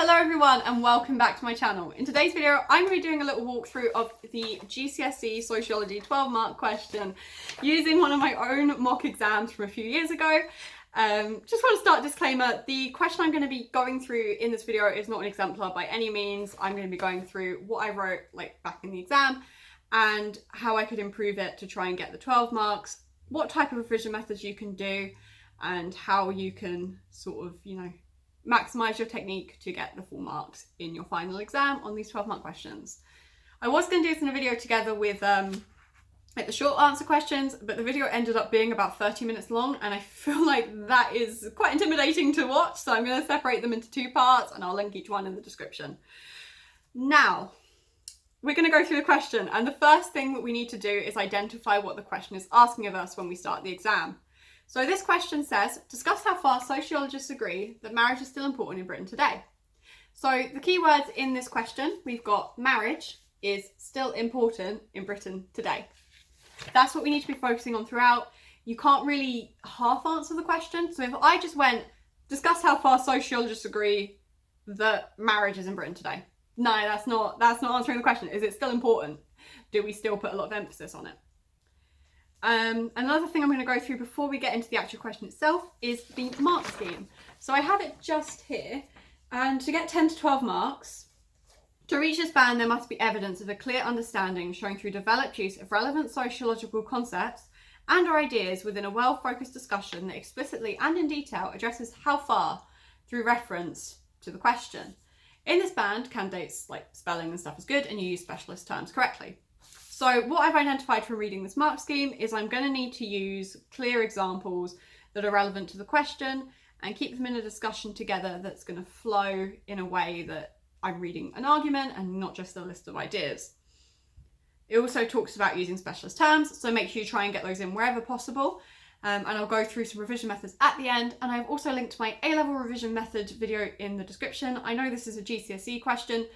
Hello everyone and welcome back to my channel. In today's video I'm going to be doing a little walkthrough of the GCSE Sociology 12-mark question using one of my own mock exams from a few years ago. Just want to start disclaimer, the question I'm going to be going through in this video is not an exemplar by any means. I'm going to be going through what I wrote back in the exam and how I could improve it to try and get the 12 marks, what type of revision methods you can do and how you can sort of, maximize your technique to get the full marks in your final exam on these 12-mark questions. I was going to do this in a video together with the short answer questions, but the video ended up being about 30 minutes long and I feel like that is quite intimidating to watch, so I'm going to separate them into two parts and I'll link each one in the description. Now, we're going to go through the question, and the first thing that we need to do is identify what the question is asking of us when we start the exam. So this question says, discuss how far sociologists agree that marriage is still important in Britain today. So the key words in this question, we've got marriage is still important in Britain today. That's what we need to be focusing on throughout. You can't really half answer the question. So if I just went, discuss how far sociologists agree that marriage is in Britain today. No, that's not answering the question. Is it still important? Do we still put a lot of emphasis on it? Another thing I'm going to go through before we get into the actual question itself is the mark scheme. So I have it just here, and to get 10 to 12 marks, to reach this band there must be evidence of a clear understanding shown through developed use of relevant sociological concepts and or ideas within a well-focused discussion that explicitly and in detail addresses how far through reference to the question. In this band, candidates spelling and stuff is good and you use specialist terms correctly. So what I've identified from reading this mark scheme is I'm going to need to use clear examples that are relevant to the question and keep them in a discussion together that's going to flow in a way that I'm reading an argument and not just a list of ideas. It also talks about using specialist terms, so make sure you try and get those in wherever possible. And I'll go through some revision methods at the end, and I've also linked my A-level revision method video in the description. I know this is a GCSE question,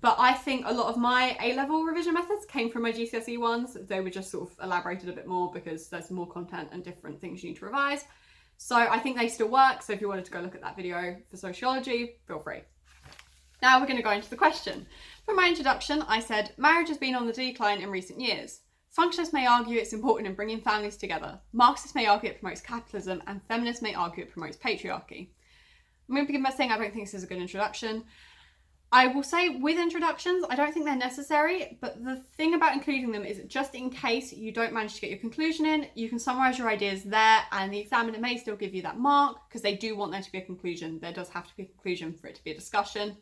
but I think a lot of my A-level revision methods came from my GCSE ones. They were just sort of elaborated a bit more because there's more content and different things you need to revise. So I think they still work. So if you wanted to go look at that video for sociology, feel free. Now we're going to go into the question. For my introduction, I said, marriage has been on the decline in recent years. Functionalists may argue it's important in bringing families together. Marxists may argue it promotes capitalism, and feminists may argue it promotes patriarchy. I'm going to begin by saying I don't think this is a good introduction. I will say with introductions, I don't think they're necessary, but the thing about including them is just in case you don't manage to get your conclusion in, you can summarise your ideas there and the examiner may still give you that mark because they do want there to be a conclusion. There does have to be a conclusion for it to be a discussion.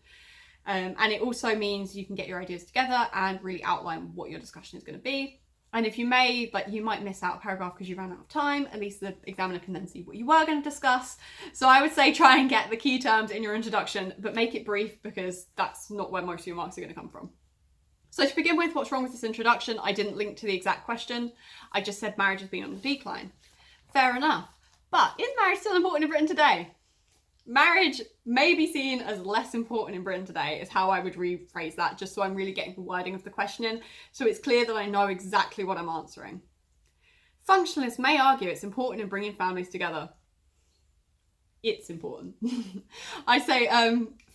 And it also means you can get your ideas together and really outline what your discussion is going to be. And if you may, you might miss out a paragraph because you ran out of time, at least the examiner can then see what you were going to discuss. So I would say try and get the key terms in your introduction, but make it brief because that's not where most of your marks are going to come from. So to begin with, what's wrong with this introduction? I didn't link to the exact question. I just said marriage has been on the decline. Fair enough. But is marriage still important in Britain today? Marriage may be seen as less important in Britain today is how I would rephrase that, just so I'm really getting the wording of the question in, so it's clear that I know exactly what I'm answering. Functionalists may argue it's important in bringing families together. It's important. I say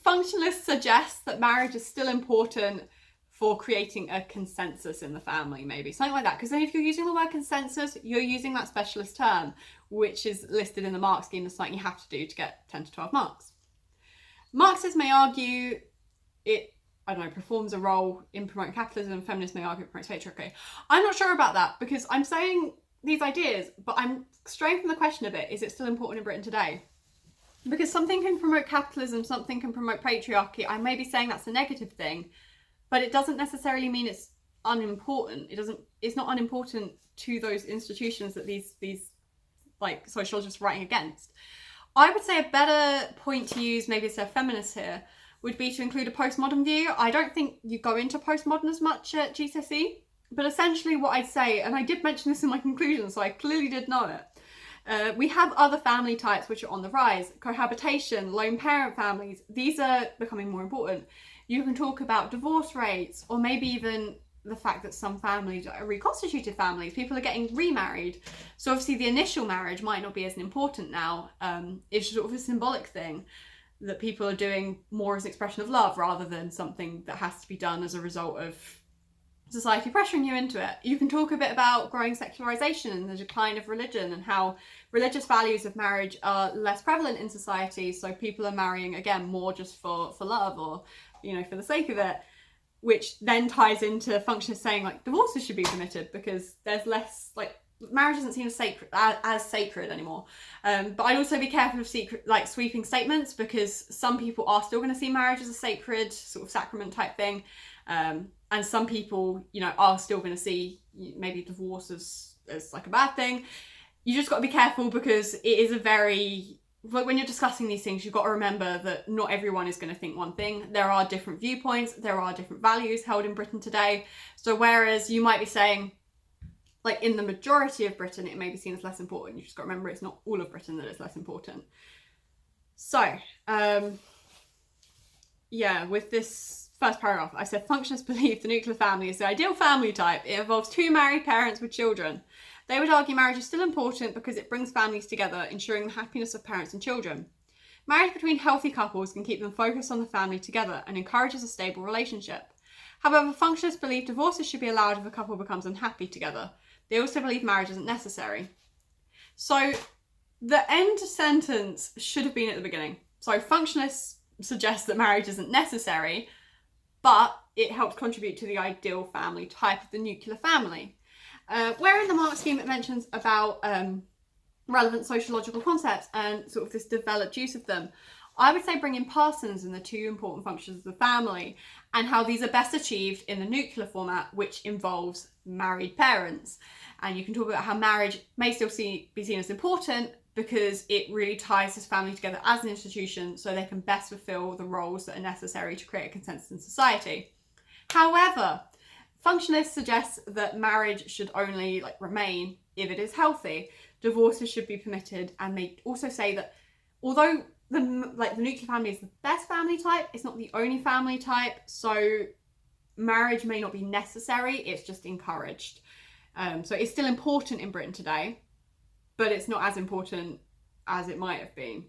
functionalists suggest that marriage is still important for creating a consensus in the family, maybe something like that, because then if you're using the word consensus, you're using that specialist term, which is listed in the mark scheme as something you have to do to get 10 to 12 marks. Marxists may argue it, performs a role in promoting capitalism, and feminists may argue it promotes patriarchy. I'm not sure about that because I'm saying these ideas, but I'm straying from the question a bit. Is it still important in Britain today? Because something can promote capitalism, something can promote patriarchy. I may be saying that's a negative thing, but it doesn't necessarily mean it's unimportant. It's not unimportant to those institutions that these sociologists are writing against. I would say a better point to use, maybe as a feminist here, would be to include a postmodern view. I don't think you go into postmodern as much at GCSE, but essentially what I'd say, and I did mention this in my conclusion, so I clearly did know it. We have other family types which are on the rise. Cohabitation, lone parent families, these are becoming more important. You can talk about divorce rates, or maybe even the fact that some families are reconstituted families. People are getting remarried. So obviously the initial marriage might not be as important now. It's sort of a symbolic thing. that people are doing more as an expression of love rather than something that has to be done as a result of society pressuring you into it. You can talk a bit about growing secularization and the decline of religion and how religious values of marriage are less prevalent in society, so people are marrying again more just for love or, you know, for the sake of it, which then ties into functionists saying like divorces should be permitted because there's less, like, marriage isn't seen as sacred anymore. But I'd also be careful of sweeping statements, because some people are still going to see marriage as a sacred sort of sacrament type thing, and some people, you know, are still going to see maybe divorce as like a bad thing. You just got to be careful, because it is a very, when you're discussing these things, you've got to remember that not everyone is going to think one thing. There are different viewpoints, there are different values held in Britain today. So whereas you might be saying, like, in the majority of Britain, it may be seen as less important, you just got to remember it's not all of Britain that it's less important. So, yeah, with this first paragraph, I said functionists believe the nuclear family is the ideal family type. It involves two married parents with children. They would argue marriage is still important because it brings families together, ensuring the happiness of parents and children. Marriage between healthy couples can keep them focused on the family together and encourages a stable relationship. However, functionists believe divorces should be allowed if a couple becomes unhappy together. They also believe marriage isn't necessary. So the end sentence should have been at the beginning. So functionists suggest that marriage isn't necessary, but it helps contribute to the ideal family type of the nuclear family. Where in the Marx scheme it mentions about relevant sociological concepts and sort of this developed use of them, I would say bring in Parsons and the two important functions of the family, and how these are best achieved in the nuclear format, which involves married parents. And you can talk about how marriage may still be seen as important because it really ties this family together as an institution, so they can best fulfill the roles that are necessary to create a consensus in society. However, functionists suggest that marriage should only remain if it is healthy. Divorces should be permitted, and they also say that although the nuclear family is the best family type, it's not the only family type, so marriage may not be necessary, it's just encouraged. So it's still important in Britain today, but it's not as important as it might have been.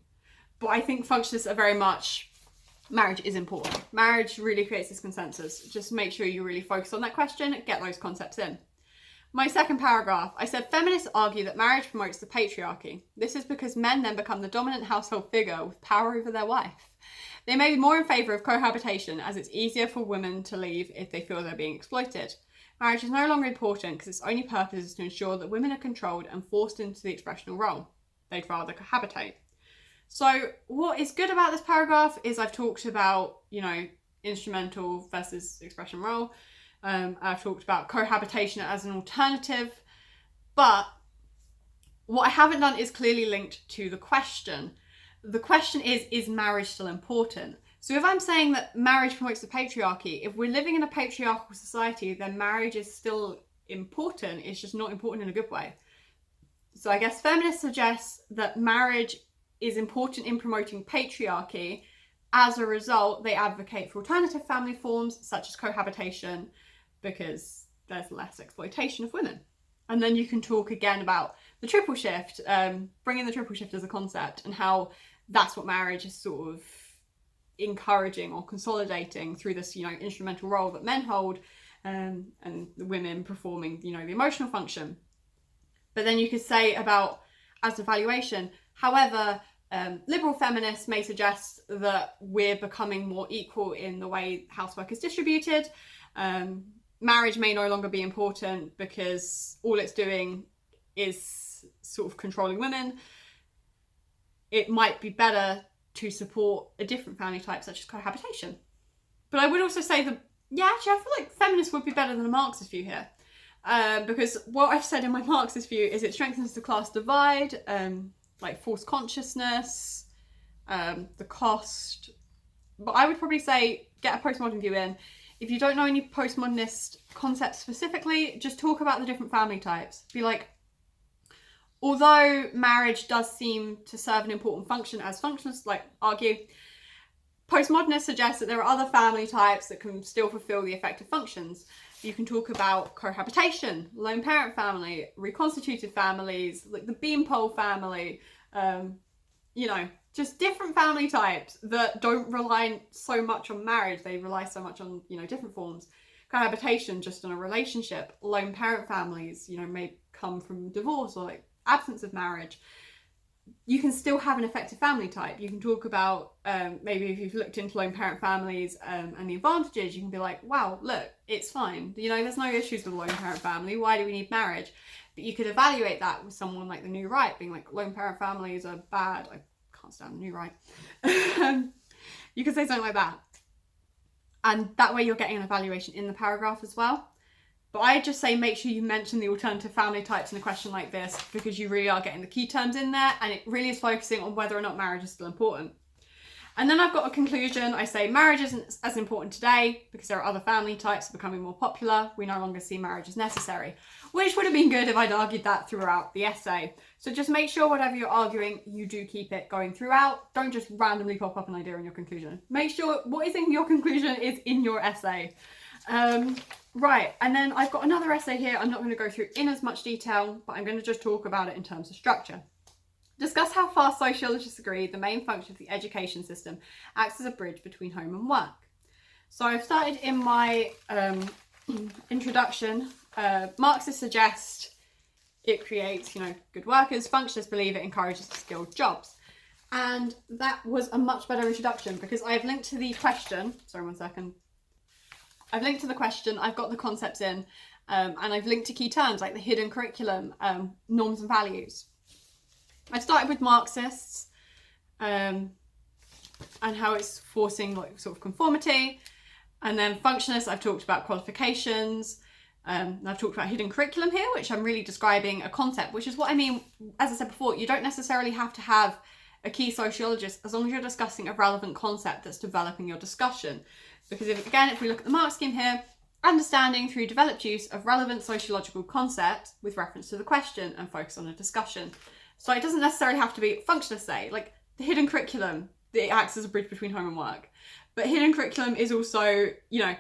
But I think functionists are very much, marriage is important. Marriage really creates this consensus. Just make sure you really focus on that question, get those concepts in. My second paragraph, I said feminists argue that marriage promotes the patriarchy. This is because men then become the dominant household figure with power over their wife. They may be more in favour of cohabitation, as it's easier for women to leave if they feel they're being exploited. Marriage is no longer important because its only purpose is to ensure that women are controlled and forced into the expressional role. They'd rather cohabitate. So what is good about this paragraph is I've talked about, you know, instrumental versus expression role. I've talked about cohabitation as an alternative, but what I haven't done is clearly linked to the question. The question is marriage still important? So if I'm saying that marriage promotes the patriarchy, if we're living in a patriarchal society, then marriage is still important, it's just not important in a good way. So I guess feminists suggest that marriage is important in promoting patriarchy. As a result, they advocate for alternative family forms such as cohabitation, because there's less exploitation of women. And then you can talk again about the triple shift, bring in the triple shift as a concept, and how that's what marriage is sort of encouraging or consolidating through this, you know, instrumental role that men hold, and the women performing, you know, the emotional function. But then you could say about as evaluation, however, liberal feminists may suggest that we're becoming more equal in the way housework is distributed. Marriage may no longer be important because all it's doing is sort of controlling women. It might be better to support a different family type such as cohabitation. But I would also say that, yeah, actually I feel like feminists would be better than a Marxist view here. Because what I've said in my Marxist view is it strengthens the class divide, like false consciousness, the cost. But I would probably say get a postmodern view in. If you don't know any postmodernist concepts specifically, just talk about the different family types. Be like, although marriage does seem to serve an important function, as functionists argue, postmodernists suggest that there are other family types that can still fulfill the effective functions. You can talk about cohabitation, lone parent family, reconstituted families, like the beanpole family, you know, just different family types that don't rely so much on marriage. They rely so much on, you know, different forms. Cohabitation, just on a relationship. Lone parent families, you know, may come from divorce or like absence of marriage. You can still have an effective family type. You can talk about maybe if you've looked into lone parent families and the advantages, you can be like, wow, look, it's fine. You know, there's no issues with a lone parent family. Why do we need marriage? But you could evaluate that with someone like the new right, being like, lone parent families are bad. I can't stand the new right. You could say something like that. And that way you're getting an evaluation in the paragraph as well. But I just say make sure you mention the alternative family types in a question like this, because you really are getting the key terms in there, and it really is focusing on whether or not marriage is still important. And then I've got a conclusion. I say marriage isn't as important today because there are other family types becoming more popular. We no longer see marriage as necessary, which would have been good if I'd argued that throughout the essay. So just make sure whatever you're arguing, you do keep it going throughout. Don't just randomly pop up an idea in your conclusion. Make sure what is in your conclusion is in your essay. Right, and then I've got another essay here. I'm not going to go through in as much detail, but I'm going to just talk about it in terms of structure. Discuss how far sociologists agree the main function of the education system acts as a bridge between home and work. So I've started in my introduction. Marxists suggest it creates, you know, good workers. Functionists believe it encourages skilled jobs. And that was a much better introduction because I've linked to the question. Sorry, one second. I've linked to the question, I've got the concepts in, and I've linked to key terms like the hidden curriculum, norms and values. I started with Marxists and how it's forcing like sort of conformity, and then functionists I've talked about qualifications, and I've talked about hidden curriculum here, which I'm really describing a concept, which is what I mean. As I said before, you don't necessarily have to have a key sociologist as long as you're discussing a relevant concept that's developing your discussion. Because if we look at the mark scheme here, understanding through developed use of relevant sociological concept with reference to the question and focus on a discussion. So it doesn't necessarily have to be functionist say, like the hidden curriculum, it acts as a bridge between home and work. But hidden curriculum is also, you know,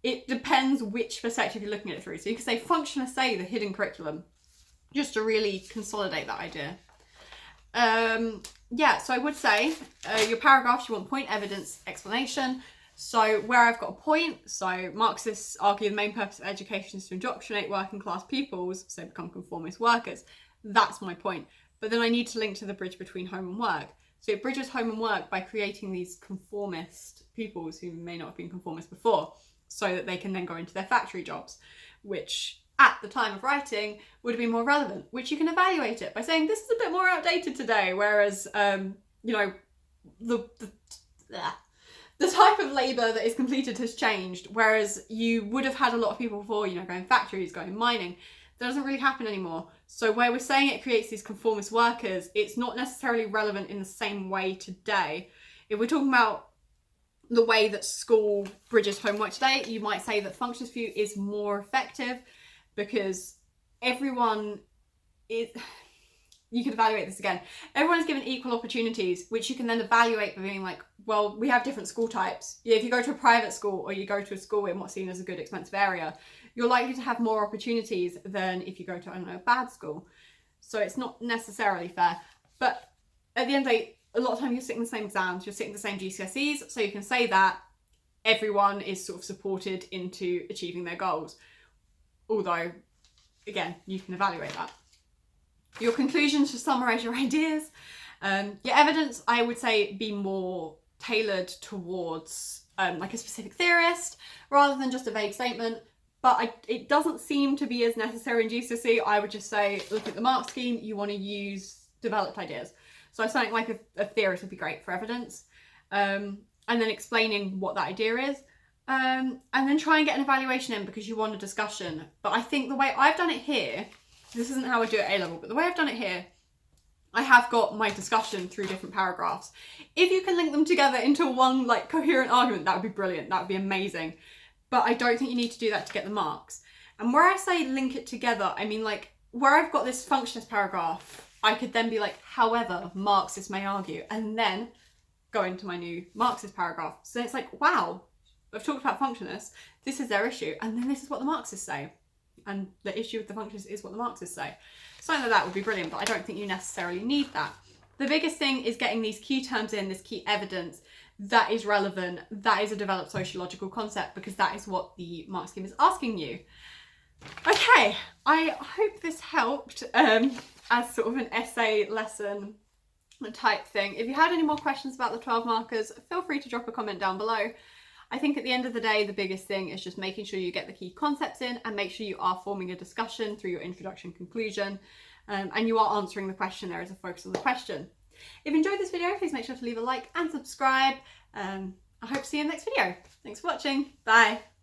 it depends which perspective you're looking at it through. So you could say functionist say the hidden curriculum, just to really consolidate that idea. Yeah, so I would say your paragraphs, you want point, evidence, explanation. So where I've got a point, so Marxists argue the main purpose of education is to indoctrinate working class pupils so they become conformist workers. That's my point. But then I need to link to the bridge between home and work. So it bridges home and work by creating these conformist pupils who may not have been conformist before, so that they can then go into their factory jobs, which at the time of writing would have been more relevant, which you can evaluate it by saying this is a bit more outdated today, whereas, you know, the type of labour that is completed has changed, whereas you would have had a lot of people before, you know, going factories, going mining. That doesn't really happen anymore. So where we're saying it creates these conformist workers, it's not necessarily relevant in the same way today. If we're talking about the way that school bridges homework today, you might say that functionist view is more effective because everyone is... You could evaluate this again. Everyone is given equal opportunities, which you can then evaluate by being like, well, we have different school types. If you go to a private school or you go to a school in what's seen as a good, expensive area, you're likely to have more opportunities than if you go to, I don't know, a bad school. So it's not necessarily fair. But at the end of the day, a lot of time you're sitting the same exams, you're sitting the same GCSEs, so you can say that everyone is sort of supported into achieving their goals. Although, again, you can evaluate that. Your conclusions to summarise your ideas. Your evidence, I would say, be more tailored towards like a specific theorist rather than just a vague statement. But it doesn't seem to be as necessary in GCSE. I would just say, look at the mark scheme, you want to use developed ideas. So something like a theorist would be great for evidence. And then explaining what that idea is. And then try and get an evaluation in because you want a discussion. But I think the way I've done it here, this isn't how I do it at A-level, but the way I've done it here, I have got my discussion through different paragraphs. If you can link them together into one like coherent argument, that would be brilliant. That would be amazing. But I don't think you need to do that to get the marks. And where I say link it together, I mean like where I've got this functionist paragraph, I could then be like, however, Marxists may argue, and then go into my new Marxist paragraph. So it's like, wow, I've talked about functionists, this is their issue, and then this is what the Marxists say. And the issue with the functionists is what the Marxists say. Something like that would be brilliant, but I don't think you necessarily need that. The biggest thing is getting these key terms in, this key evidence that is relevant, that is a developed sociological concept, because that is what the mark scheme is asking you. Okay, I hope this helped as sort of an essay lesson type thing. If you had any more questions about the 12 markers, feel free to drop a comment down below. I think at the end of the day, the biggest thing is just making sure you get the key concepts in and make sure you are forming a discussion through your introduction conclusion, and you are answering the question. There is a focus on the question. If you enjoyed this video, please make sure to leave a like and subscribe. I hope to see you in the next video. Thanks for watching. Bye.